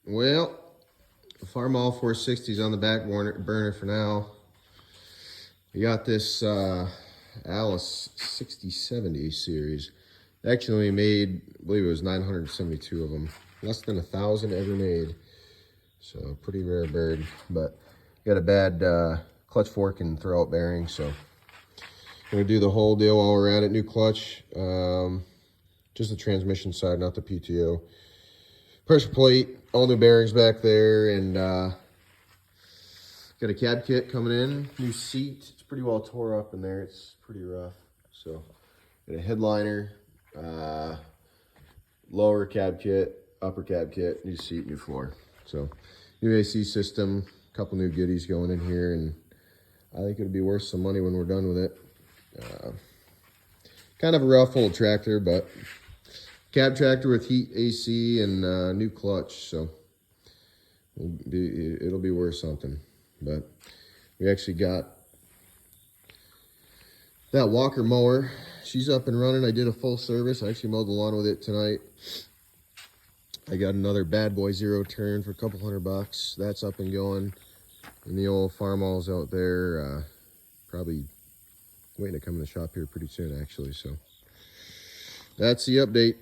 Well, Farmall 460 is on the back burner for now. We got this Allis 6070 series. Actually made, I believe it was 972 of them. Less than 1,000 ever made. So pretty rare bird, but got a bad clutch fork and throwout bearing, so gonna do the whole deal while we're at it. New clutch, just the transmission side, not the PTO. Pressure plate, all new bearings back there, and got a cab kit coming in, new seat. It's pretty well tore up in there. It's pretty rough. So got a headliner, lower cab kit, upper cab kit, new seat, new floor. So new AC system, a couple new goodies going in here, and I think it'll be worth some money when we're done with it. Kind of a rough old tractor, but cab tractor with heat, AC, and new clutch, so it'll be worth something. But we actually got that Walker mower. She's up and running. I did a full service. I actually mowed the lawn with it tonight. I got another bad boy zero turn for a couple $100. That's up and going. And the old Farmall's out there, probably waiting to come in the shop here pretty soon, actually. So that's the update.